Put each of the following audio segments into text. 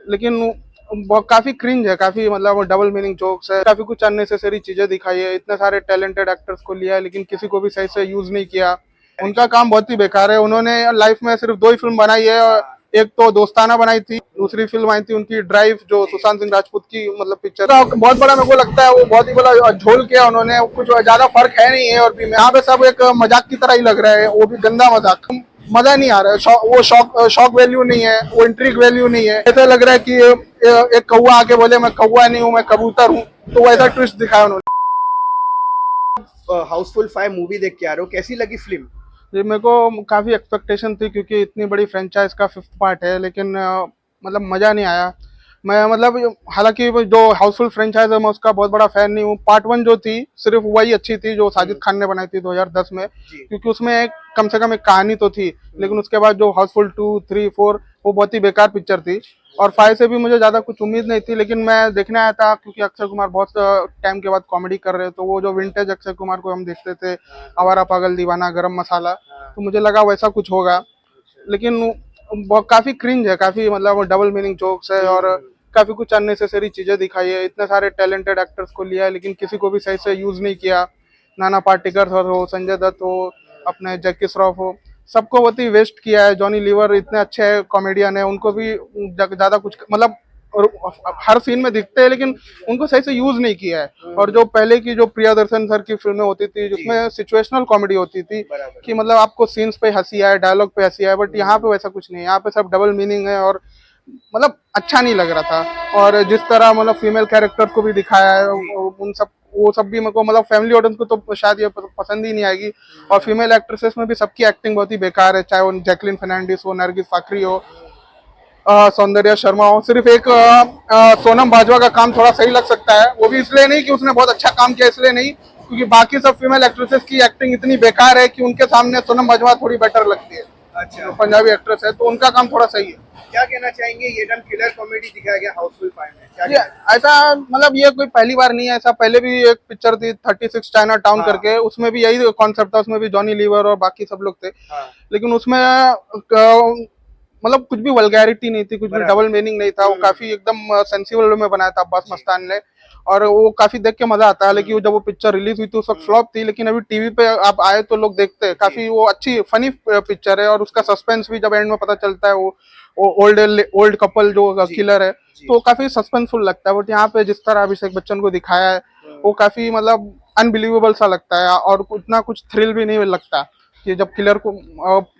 लेकिन काफी क्रिंज है, काफी मतलब डबल मीनिंग जोक्स है, काफी कुछ अननेसेसरी चीजें दिखाई है। इतने सारे टैलेंटेड एक्टर्स को लिया है लेकिन किसी को भी सही से यूज नहीं किया। उनका काम बहुत ही बेकार है। उन्होंने लाइफ में सिर्फ दो ही फिल्म बनाई है। एक तो दोस्ताना बनाई थी, दूसरी फिल्म आई थी उनकी ड्राइव, जो सुशांत सिंह राजपूत की मतलब पिक्चर। बहुत बड़ा मेरे को लगता है वो बहुत ही बड़ा झोल किया उन्होंने, कुछ ज्यादा फर्क है नहीं है। और भी यहाँ पे सब एक मजाक की तरह ही लग रहा है, वो भी गंदा मजाक। मजा नहीं आ रहा है। वो शॉक वैल्यू नहीं है, वो इंट्रिग वैल्यू नहीं है। ऐसा लग रहा है कि एक कौवा आके बोले मैं कौवा नहीं हूँ, मैं कबूतर हूँ, तो वैसा ट्विस्ट दिखाया उन्होंने। हाउसफुल 5 मूवी देख के आ रहे हो, कैसी लगी फिल्म? जी, मेरे को काफी एक्सपेक्टेशन थी क्योंकि इतनी बड़ी फ्रेंचाइज का फिफ्थ पार्ट है, लेकिन मतलब मजा नहीं आया। मैं मतलब हालांकि वो जो हाउसफुल फ्रेंचाइज है मैं उसका बहुत बड़ा फैन नहीं हूँ। पार्ट वन जो थी सिर्फ वही अच्छी थी जो साजिद खान ने बनाई थी 2010 में, जी। क्योंकि उसमें कम से कम एक कहानी तो थी। लेकिन उसके बाद जो हाउसफुल 2, 3, 4 वो बहुत ही बेकार पिक्चर थी। और 5 से भी मुझे ज्यादा कुछ उम्मीद नहीं थी, लेकिन मैं देखने आया था क्योंकि अक्षय कुमार बहुत टाइम के बाद कॉमेडी कर रहे हैं। तो वो जो विंटेज अक्षय कुमार को हम देखते थे, आवारा पागल दीवाना, गरम मसाला, तो मुझे लगा वैसा कुछ होगा। लेकिन काफी क्रिंज है, काफी मतलब डबल मीनिंग जोक्स है और काफी कुछ अननेसेसरी चीजें दिखाई है। इतने सारे टैलेंटेड एक्टर्स को लिया है लेकिन किसी को भी सही से यूज नहीं किया। नाना पाटेकर हो, संजय दत्त हो, अपने जैकी श्रॉफ हो, सबको बहुत ही वेस्ट किया है। जॉनी लीवर इतने अच्छे कॉमेडियन है, उनको भी ज्यादा कुछ मतलब और हर सीन में दिखते हैं लेकिन उनको सही से यूज नहीं किया है। और जो पहले की जो प्रियदर्शन सर की फिल्में होती थी जिसमें सिचुएशनल कॉमेडी होती थी कि मतलब आपको सीन्स पे हंसी आए, डायलॉग पे हंसी आए, बट यहाँ पे वैसा कुछ नहीं है। यहाँ पे सब डबल मीनिंग है और मतलब अच्छा नहीं लग रहा था। और जिस तरह मतलब फीमेल कैरेक्टर को भी दिखाया है, उन सब वो सब भी मेरे को मतलब फैमिली ऑडियंस को तो शायद ये पसंद ही नहीं आएगी। और फीमेल एक्ट्रेसेस में भी सबकी एक्टिंग बहुत ही बेकार है, चाहे वो जैकलिन फर्नांडिस हो, नरगिस फाकरी हो, सौंदर्या शर्मा हो। सिर्फ एक सोनम बाजवा का काम थोड़ा सही लग सकता है, वो भी इसलिए नहीं कि उसने बहुत अच्छा काम किया, इसलिए नहीं क्योंकि बाकी सब फीमेल एक्ट्रेसेस की एक्टिंग इतनी बेकार है कि उनके सामने सोनम बाजवा थोड़ी बेटर लगती है। अच्छा, जो पंजाबी एक्ट्रेस है तो उनका काम थोड़ा सही है। क्या कहना चाहेंगे, ये डन किलर कॉमेडी दिखाया गया हाउसफुल 5 में, क्या ये कहना ऐसा मतलब ये कोई पहली बार नहीं है, ऐसा पहले भी एक पिक्चर थी 36 चाइना टाउन हाँ। करके, उसमें भी यही कॉन्सेप्ट था। उसमें भी जॉनी लीवर और बाकी सब लोग थे। हाँ, लेकिन उसमें मतलब कुछ भी वल्गैरिटी नहीं थी, कुछ भी डबल मीनिंग नहीं था। वो काफी एकदम सेंसिबल वे में बनाया था अब्बास मस्तान ने, और वो काफी देख के मजा आता है। लेकिन जब वो पिक्चर रिलीज हुई थी उस वक्त फ्लॉप थी, लेकिन अभी टीवी पे आप आए तो लोग देखते हैं, काफी वो अच्छी फनी पिक्चर है। और उसका सस्पेंस भी जब एंड में पता चलता है, वो ओल्ड कपल जो किलर है, तो काफी सस्पेंसफुल लगता है। बट यहाँ पे जिस तरह अभिषेक बच्चन को दिखाया है वो काफी मतलब अनबिलीवेबल सा लगता है और उतना कुछ थ्रिल भी नहीं लगता कि जब किलर को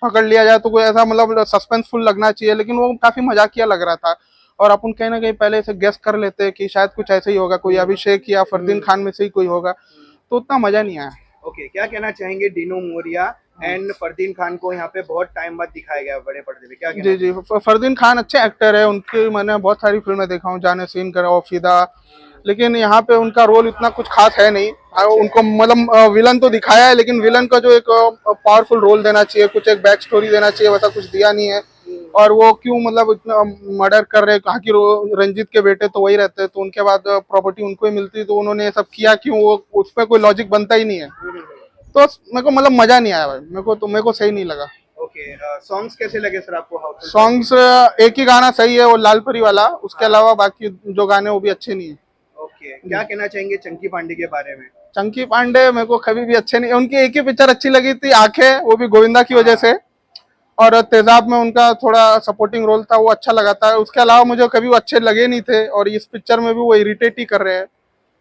पकड़ लिया जाए तो कोई ऐसा मतलब सस्पेंसफुल लगना चाहिए। लेकिन वो काफी मजाकिया लग रहा था और अपन कहीं ना कहीं पहले से गेस कर लेते हैं कि शायद कुछ ऐसे ही होगा, कोई अभिषेक या फरदीन खान में से ही कोई होगा, तो उतना मजा नहीं आया। ओके, क्या कहना चाहेंगे डिनो मोरिया एंड फरदीन खान को यहाँ पे बहुत टाइम बाद दिखाया गया बड़े पर्दे पे, क्या कहना जी जी, फरदीन खान अच्छे एक्टर है, उनकी मैंने बहुत सारी फिल्में देखा हूँ, जाने सीन करा और फिदा। लेकिन यहाँ पे उनका रोल इतना कुछ खास है नहीं। उनको मतलब विलन तो दिखाया है, लेकिन विलन का जो एक पावरफुल रोल देना चाहिए, कुछ एक बैक स्टोरी देना चाहिए, वैसा कुछ दिया नहीं है। और वो क्यों मतलब इतना मर्डर कर रहे हैं, कहा कि रंजीत के बेटे तो वही रहते हैं, तो उनके बाद प्रॉपर्टी उनको ही मिलती, तो उन्होंने ये सब किया क्यों, वो उसमें कोई लॉजिक बनता ही नहीं है। तो मेरे को मतलब मजा नहीं आया भाई, मेरे को सही नहीं लगा। ओके, सॉन्ग्स कैसे लगे सर आपको हाउसफुल 5 सॉन्ग्स एक ही गाना सही है, वो लाल परी वाला, उसके अलावा बाकी जो गाने वो भी अच्छे नहीं है। ओके, क्या कहना चाहेंगे चंकी पांडे के बारे में? चंकी पांडे मेरे को कभी भी अच्छे नहीं, उनकी एक ही पिक्चर अच्छी लगी थी आंखें, वो भी गोविंदा की वजह से। और तेजाब में उनका थोड़ा सपोर्टिंग रोल था, वो अच्छा लगा था। उसके अलावा मुझे कभी वो अच्छे लगे नहीं थे, और इस पिक्चर में भी वो इरिटेट ही कर रहे हैं,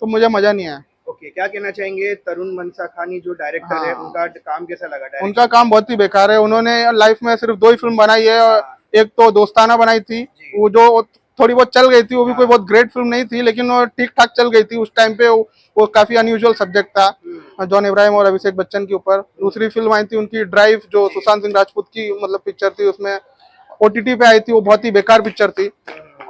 तो मुझे मजा नहीं आया। ओके, क्या कहना चाहेंगे तरुण मनसा खानी जो डायरेक्टर है, हाँ, उनका काम कैसा लगा? उनका काम बहुत ही बेकार है। उन्होंने लाइफ में सिर्फ दो ही फिल्म बनाई है। एक तो दोस्ताना बनाई थी, वो जो थोड़ी बहुत चल गई थी, वो भी कोई बहुत ग्रेट फिल्म नहीं थी, लेकिन वो ठीक ठाक चल गई थी उस टाइम पे। वो काफी अनयूजुअल सब्जेक्ट था जॉन इब्राहिम और अभिषेक बच्चन के ऊपर। दूसरी फिल्म आई थी उनकी ड्राइव, जो सुशांत सिंह राजपूत की मतलब पिक्चर थी, उसमें ओटीटी पे आई थी, वो बहुत ही बेकार पिक्चर थी।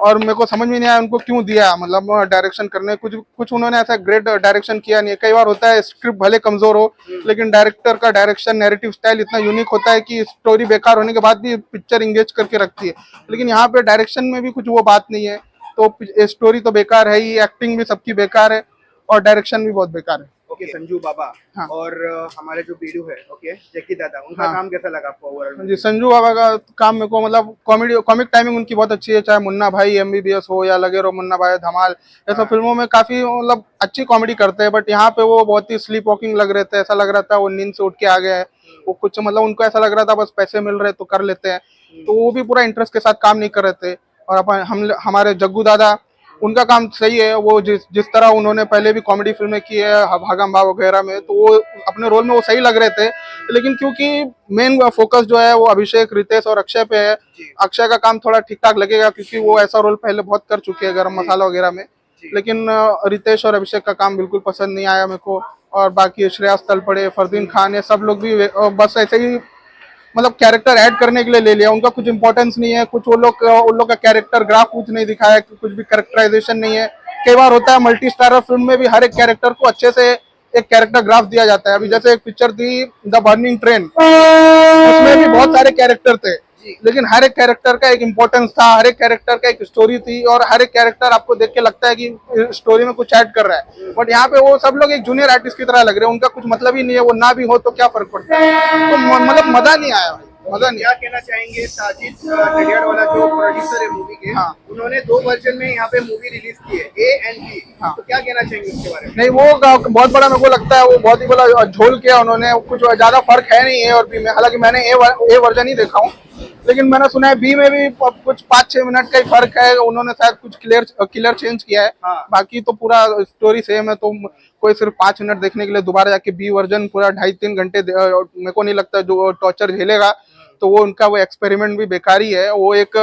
और मेरे को समझ में नहीं आया उनको क्यों दिया मतलब डायरेक्शन करने, कुछ कुछ उन्होंने ऐसा ग्रेट डायरेक्शन किया नहीं है। कई बार होता है स्क्रिप्ट भले कमजोर हो, लेकिन डायरेक्टर का डायरेक्शन नैरेटिव स्टाइल इतना यूनिक होता है कि स्टोरी बेकार होने के बाद भी पिक्चर इंगेज करके रखती है। लेकिन यहाँ पे डायरेक्शन में भी कुछ वो बात नहीं है, तो स्टोरी तो बेकार है ही, एक्टिंग भी सबकी बेकार है और डायरेक्शन भी बहुत बेकार है। ओके संजू बाबा हाँ। और हमारे जो बीडू है ओके जैकी दादा उनका हाँ। काम कैसा लगा आपको ओवरऑल? जी, संजू बाबा का काम मेरे को मतलब कॉमेडी कॉमिक टाइमिंग उनकी बहुत अच्छी है, चाहे मुन्ना भाई एमबीबीएस हो या लगे रहो मुन्ना भाई धमाल, ये सब फिल्मों में काफी मतलब अच्छी कॉमेडी करते हैं। बट यहाँ पे वो बहुत ही स्लीप वॉकिंग लग रहे थे, ऐसा लग रहा था वो नींद से उठ के आ गए हैं। वो कुछ मतलब उनको ऐसा लग रहा था बस पैसे मिल रहे तो कर लेते हैं, तो वो भी पूरा इंटरेस्ट के साथ काम नहीं कर रहे थे। और अपन हम हमारे जग्गू दादा, उनका काम सही है, वो जिस तरह उन्होंने पहले भी कॉमेडी फिल्में की है भागम भाग वगैरह में, तो वो अपने रोल में वो सही लग रहे थे। लेकिन क्योंकि मेन फोकस जो है वो अभिषेक, रितेश और अक्षय पे है, अक्षय का काम थोड़ा ठीक ठाक लगेगा क्योंकि वो ऐसा रोल पहले बहुत कर चुके हैं गरम मसाला वगैरह में। लेकिन रितेश और अभिषेक का काम बिल्कुल पसंद नहीं आया मेरे को। और बाकी श्रेयस तलपड़े, फरदीन खान, ये सब लोग भी बस ऐसे ही मतलब कैरेक्टर ऐड करने के लिए ले लिया, उनका कुछ इंपॉर्टेंस नहीं है। कुछ वो लोग का कैरेक्टर ग्राफ कुछ नहीं दिखाया, कुछ भी कैरेक्टराइजेशन नहीं है। कई बार होता है मल्टी स्टारर फिल्म में भी हर एक कैरेक्टर को अच्छे से एक कैरेक्टर ग्राफ दिया जाता है। अभी जैसे एक पिक्चर थी द बर्निंग ट्रेन, उसमें भी बहुत सारे कैरेक्टर थे, लेकिन हर एक कैरेक्टर का एक इम्पोर्टेंस था, हर एक कैरेक्टर का एक स्टोरी थी, और हर एक कैरेक्टर आपको देख के लगता है कि स्टोरी में कुछ ऐड कर रहा है। बट यहाँ पे वो सब लोग एक जूनियर आर्टिस्ट की तरह लग रहे हैं, उनका कुछ मतलब ही नहीं है, वो ना भी हो तो क्या फर्क पड़ता है। तो मतलब मजा नहीं आया, मजा नहीं। क्या कहना चाहेंगे साजिद नडियाड वाला जो प्रोड्यूसर है मूवी के, हाँ। उन्होंने 2 वर्जन में यहाँ पे मूवी रिलीज की है, ए एंड बी, हाँ। तो क्या कहना चाहेंगे उसके बारे में? नहीं, वो बहुत बड़ा मेरे को लगता है, वो बहुत ही बड़ा झोल किया उन्होंने, कुछ ज्यादा फर्क है नहीं ए और बी में। हालांकि मैंने ए वर्जन ही देखा हूँ, लेकिन मैंने सुना है बी में भी कुछ 5-6 मिनट का ही फर्क है, उन्होंने शायद कुछ क्लियर चेंज किया है। हाँ। बाकी तो पूरा स्टोरी सेम है, तो कोई सिर्फ 5 मिनट देखने के लिए दोबारा जाके बी वर्जन पूरा 2.5-3 घंटे मेरे को नहीं लगता जो टॉर्चर झेलेगा। तो वो उनका वो एक्सपेरिमेंट भी बेकार ही है, वो एक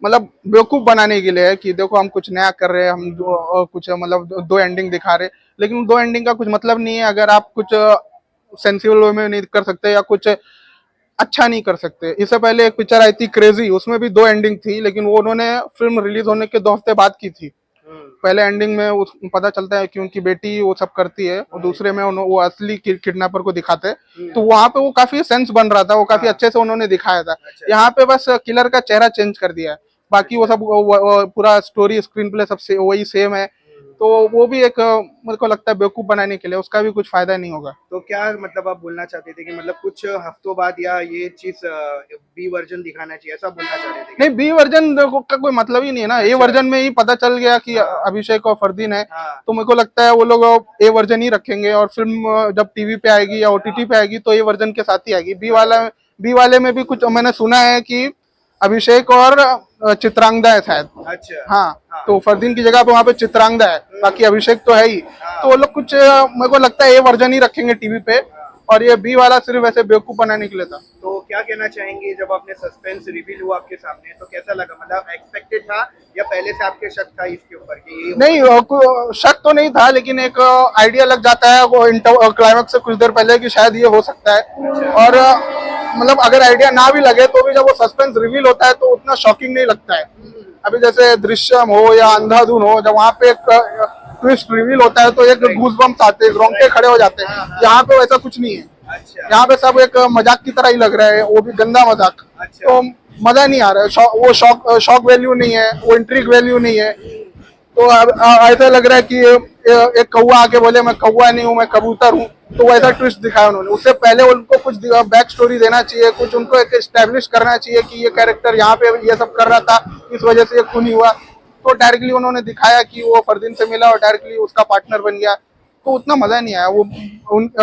मतलब बेवकूफ बनाने के लिए है कि देखो हम कुछ नया कर रहे हैं, हम कुछ मतलब 2 एंडिंग दिखा रहे, लेकिन 2 एंडिंग का कुछ मतलब नहीं है अगर आप कुछ सेंसिबल वे में नहीं कर सकते या कुछ अच्छा नहीं कर सकते। इससे पहले एक पिक्चर आई थी क्रेजी, उसमें भी 2 एंडिंग थी, लेकिन वो उन्होंने फिल्म रिलीज होने के 2 हफ्ते बाद की थी। पहले एंडिंग में पता चलता है कि उनकी बेटी वो सब करती है, और दूसरे में वो असली किडनैपर को दिखाते हैं, तो वहां पे वो काफी सेंस बन रहा था, वो काफी अच्छे से उन्होंने दिखाया था। यहाँ पे बस किलर का चेहरा चेंज कर दिया है, बाकी वो सब पूरा स्टोरी स्क्रीन प्ले सब वही सेम है। तो वो भी एक मेरे को लगता है बेवकूफ बनाने के लिए, उसका भी कुछ फायदा नहीं होगा। तो क्या मतलब आप बोलना चाहते थे कि मतलब कुछ हफ्तों बाद या ये चीज बी वर्जन दिखाना चाहिए, ऐसा बोलना चाह रहे थे? नहीं, बी वर्जन का कोई मतलब ही नहीं है ना। ए वर्जन में ही पता चल गया कि अभिषेक और फरदीन है, तो मेरे को लगता है वो लोग ए वर्जन ही रखेंगे, और फिल्म जब टीवी पे आएगी या ओटीटी पे आएगी तो ए वर्जन के साथ ही आएगी। बी वाले में भी कुछ मैंने सुना है कि अभिषेक और चित्रांगदा है शायद। अच्छा। हाँ, तो फरदीन की जगह पे वहाँ पे चित्रांगदा है, बाकी अभिषेक तो है ही। तो वो लोग कुछ मेरे को लगता है ए वर्जन ही रखेंगे टीवी पे, और ये बी वाला सिर्फ ऐसे बेवकूफ बनाने के लिए था। तो क्या कहना चाहेंगे जब आपने सस्पेंस रिवील हुआ आपके सामने, तो कैसा लगा? मतलब एक्सपेक्टेड था या पहले से आपके शक था इसके ऊपर कि नहीं, शक तो नहीं था, लेकिन एक आइडिया लग जाता है वो क्लाइमेक्स से कुछ देर पहले कि शायद ये हो सकता है। और मतलब अगर आइडिया ना भी लगे तो भी जब वो सस्पेंस रिवील होता है तो उतना शॉकिंग नहीं लगता है। अभी जैसे दृश्यम हो या अंधाधुन हो, जब वहाँ पे एक ट्विस्ट रिवील होता है तो एक गूज बम्प्स आते हैं, रोंगटे खड़े हो जाते हैं। यहाँ पे वैसा कुछ नहीं है, यहाँ पे सब एक मजाक की तरह ही लग रहा है, वो भी गंदा मजाक। तो मजा नहीं आ रहा है, वो शॉक वैल्यू नहीं है, वो इंट्रिग वैल्यू नहीं है। तो ऐसा लग रहा है कि एक कौवा आके बोले मैं कौवा नहीं हूँ, मैं कबूतर हूँ, तो वैसा ट्विस्ट दिखाया उन्होंने। उससे पहले उनको कुछ बैक स्टोरी देना चाहिए, कुछ उनको एक एस्टेब्लिश करना चाहिए कि ये कैरेक्टर यहाँ पे ये सब कर रहा था, इस वजह से ये खून हुआ। तो डायरेक्टली उन्होंने दिखाया कि वो फरदीन से मिला और डायरेक्टली उसका पार्टनर बन गया, तो उतना मजा नहीं आया। वो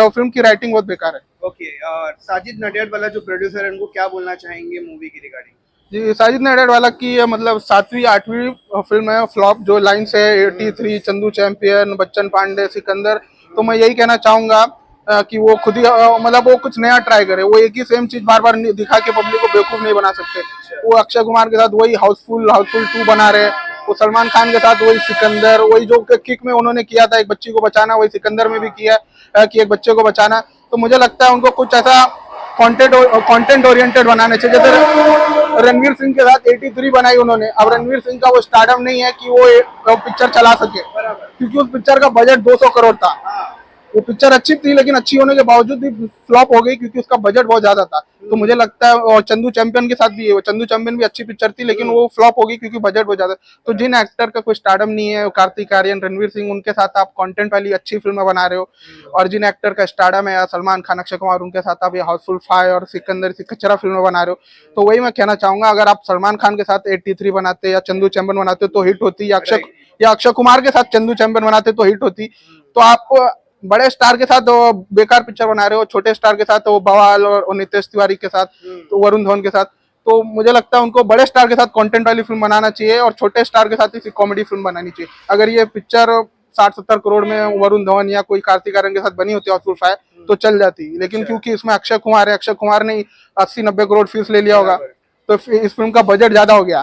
फिल्म की राइटिंग बहुत बेकार है। ओके, साजिद नडियाड वाला जो प्रोड्यूसर है उनको क्या बोलना चाहेंगे मूवी की रिगार्डिंग? जी, साजिद नडियाड वाला की मतलब 7वीं-8वीं फिल्म है फ्लॉप, जो लाइन से 83, चंदू चैंपियन, बच्चन पांडे, सिकंदर। तो मैं यही कहना चाहूंगा कि वो खुद ही मतलब वो कुछ नया ट्राई करे, वो एक ही सेम चीज बार बार दिखा के पब्लिक को बेवकूफ नहीं बना सकते। वो अक्षय कुमार के साथ वही हाउसफुल 2 बना रहे, वो सलमान खान के साथ वही सिकंदर, वही जो किक में उन्होंने किया था एक बच्ची को बचाना, वही सिकंदर में भी किया कि एक बच्चे को बचाना। तो मुझे लगता है उनको कुछ ऐसा कंटेंट ओरिएंटेड बनाने चाहिए। जैसे रणवीर सिंह के साथ 83 बनाई उन्होंने, अब रणवीर सिंह का वो स्टारडम नहीं है कि वो पिक्चर चला सके, क्योंकि उस पिक्चर का बजट 200 करोड़ था। वो पिक्चर अच्छी थी लेकिन अच्छी होने के बावजूद भी फ्लॉप हो गई क्योंकि उसका बजट बहुत ज्यादा था। तो मुझे लगता है, और चंदू चैंपियन के साथ भी है, वो चंदू चैंपियन भी अच्छी पिक्चर थी लेकिन वो फ्लॉप हो गई क्योंकि बजट बहुत ज्यादा। तो जिन एक्टर का कोई स्टारडम नहीं है, कार्तिक आर्यन, रणवीर सिंह, उनके साथ आप कंटेंट वाली अच्छी फिल्में बना रहे हो, और जिन एक्टर का स्टारडम है, सलमान खान, अक्षय कुमार, उनके साथ आप ये हाउसफुल 5 और सिकंदर सी कचरा फिल्में बना रहे हो, तो वही मैं कहना चाहूंगा, अगर आप सलमान खान के साथ 83 बनाते या चंदू चैंपियन बनाते तो हिट होती, या अक्षय कुमार के साथ चंदू चैंपियन बनाते तो हिट होती। तो आप बड़े स्टार के साथ वो बेकार पिक्चर बना रहे हो, छोटे स्टार के साथ वो बवाल और नितेश तिवारी के साथ, तो वरुण धवन के साथ। तो मुझे लगता है उनको बड़े स्टार के साथ कंटेंट वाली फिल्म बनाना चाहिए और छोटे स्टार के साथ इसी कॉमेडी फिल्म बनानी चाहिए। अगर ये पिक्चर 60-70 करोड़ में वरुण धवन या कोई कार्तिक आर्यन के साथ बनी होती हाउसफुल 5 तो चल जाती, लेकिन क्योंकि इसमें अक्षय कुमार है, अक्षय कुमार ने 80-90 करोड़ फीस ले लिया होगा, तो इस फिल्म का बजट ज्यादा हो गया,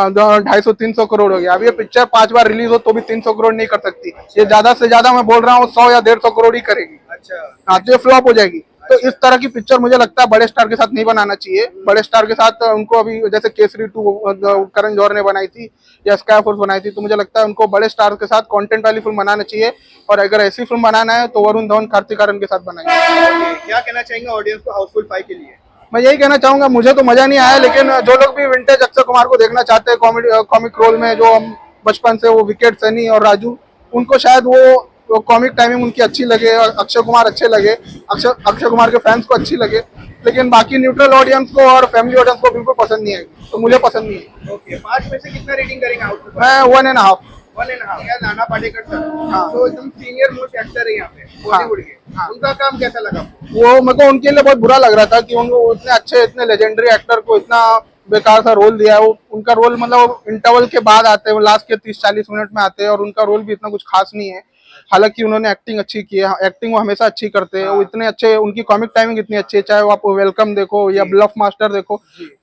250-300 करोड़ हो गया। अब ये पिक्चर 5 बार रिलीज हो तो भी 300 करोड़ नहीं कर सकती, ये ज्यादा से ज्यादा मैं बोल रहा हूँ 100 या 150 करोड़ ही करेगी। अच्छा। हाँ, तो ये फ्लॉप हो जाएगी। तो इस तरह की पिक्चर मुझे लगता है बड़े स्टार के साथ नहीं बनाना चाहिए। बड़े स्टार के साथ उनको अभी जैसे केसरी 2 करण जौहर ने बनाई थी या स्काई फोर्स बनाई थी, तो मुझे लगता है उनको बड़े स्टार के साथ कंटेंट वाली फिल्म बनाना चाहिए, और अगर ऐसी फिल्म बनाना है तो वरुण धवन, कार्तिक आर्यन के साथ बनाएंगे। ओके, क्या कहना चाहेंगे ऑडियंस को हाउसफुल 5 के लिए? मैं यही कहना चाहूंगा, मुझे तो मजा नहीं आया, लेकिन जो लोग भी विंटेज अक्षय कुमार को देखना चाहते हैं कॉमिक रोल में, जो हम बचपन से वो विकेट, सनी और राजू, उनको शायद वो कॉमिक टाइमिंग उनकी अच्छी लगे और अक्षय कुमार अच्छे लगे, अक्षय कुमार के फैंस को अच्छी लगे, लेकिन बाकी न्यूट्रल ऑडियंस को और फैमिली ऑडियंस को बिल्कुल पसंद नहीं आएगी, तो मुझे पसंद नहीं है। ओके, 5 में से कितना रेटिंग करेंगे हाउसफुल 5? मैं 1.5। 1.5। क्या नाना पाटेकर सर, हाँ। तो एकदम सीनियर मोस्ट एक्टर है यहाँ पे बॉलीवुड के, हाँ। उनका काम कैसा लगा? वो मेरे को उनके लिए बहुत बुरा लग रहा था कि उनको इतने अच्छे, इतने लेजेंडरी एक्टर को इतना बेकार सा रोल दिया है। वो उनका रोल मतलब इंटरवल के बाद आते हैं, वो लास्ट के 30-40 मिनट में आते हैं, और उनका रोल भी इतना कुछ खास नहीं है। हालांकि उन्होंने एक्टिंग अच्छी की है, एक्टिंग वो हमेशा अच्छी करते हैं, वो इतने अच्छे, उनकी कॉमिक टाइमिंग इतनी अच्छी है, चाहे वो आप वेलकम देखो या ब्लफ मास्टर देखो,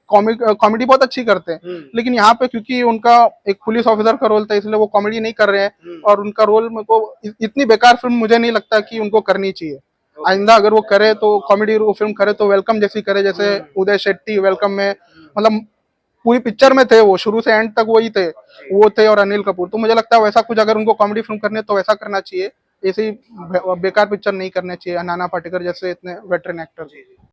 कॉमेडी बहुत अच्छी करते हैं। लेकिन यहाँ पे क्योंकि उनका एक पुलिस ऑफिसर का रोल था, इसलिए वो कॉमेडी नहीं कर रहे हैं, और उनका रोल मेरे को इतनी बेकार फिल्म मुझे नहीं लगता कि उनको करनी चाहिए। आइंदा अगर वो करे तो कॉमेडी फिल्म करे तो वेलकम जैसी करे, जैसे उदय शेट्टी वेलकम में मतलब पूरी पिक्चर में थे, वो शुरू से एंड तक वही थे, वो थे, और अनिल कपूर। तो मुझे लगता है वैसा कुछ अगर उनको कॉमेडी फिल्म करनी है तो वैसा करना चाहिए, ऐसे ही बेकार पिक्चर नहीं करना चाहिए नाना पाटेकर जैसे इतने वेटरन एक्टर।